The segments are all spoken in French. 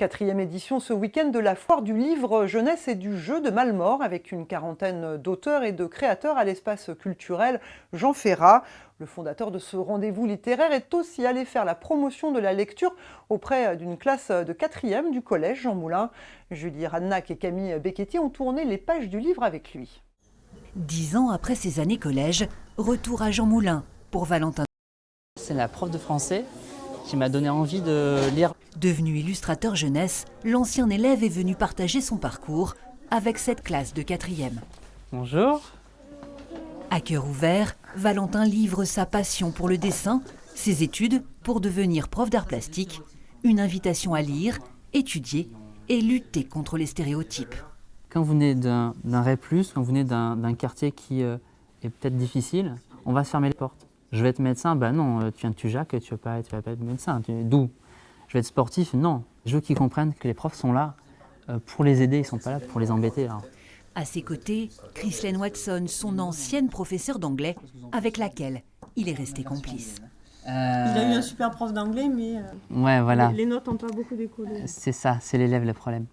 4e édition ce week-end de la foire du livre jeunesse et du jeu de Malmort avec une quarantaine d'auteurs et de créateurs à l'espace culturel Jean Ferrat. Le fondateur de ce rendez-vous littéraire est aussi allé faire la promotion de la lecture auprès d'une classe de 4e du collège Jean Moulin. Julie Radnac et Camille Becchetti ont tourné les pages du livre avec lui. 10 ans après ses années collège, retour à Jean Moulin pour Valentin. C'est la prof de français qui m'a donné envie de lire. Devenu illustrateur jeunesse, l'ancien élève est venu partager son parcours avec cette classe de 4e. Bonjour. À cœur ouvert, Valentin livre sa passion pour le dessin, ses études pour devenir prof d'art plastique, une invitation à lire, étudier et lutter contre les stéréotypes. Quand vous venez d'un REP+, quand vous venez d'un quartier qui est peut-être difficile, on va se fermer les portes. Je vais être médecin, ben non, tu viens de Tujac, tu vas pas être médecin. D'où? Je vais être sportif, non. Je veux qu'ils comprennent que les profs sont là pour les aider, ils ne sont pas là pour les embêter. Alors. À ses côtés, Chrislène Watson, son ancienne professeure d'anglais, avec laquelle il est resté complice. Il a eu un super prof d'anglais, mais ouais, voilà. les notes n'ont pas beaucoup décollé. C'est ça, c'est l'élève le problème.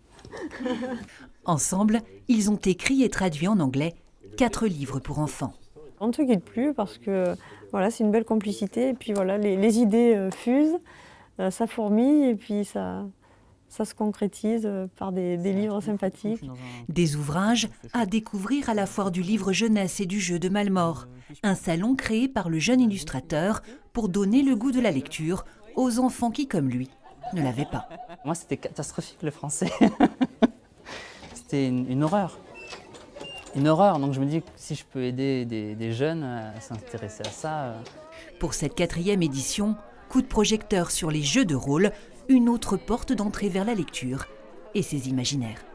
Ensemble, ils ont écrit et traduit en anglais 4 livres pour enfants. On ne se quitte plus parce que voilà, c'est une belle complicité. Et puis voilà, les idées fusent, ça fourmille et puis ça se concrétise par des livres sympathiques. Des ouvrages à découvrir à la foire du livre jeunesse et du jeu de Malmort. Un salon créé par le jeune illustrateur pour donner le goût de la lecture aux enfants qui, comme lui, ne l'avaient pas. Moi, c'était catastrophique le français. C'était une horreur. Une horreur, donc je me dis que si je peux aider des jeunes à s'intéresser à ça. Pour cette 4e édition, coup de projecteur sur les jeux de rôle, une autre porte d'entrée vers la lecture et ses imaginaires.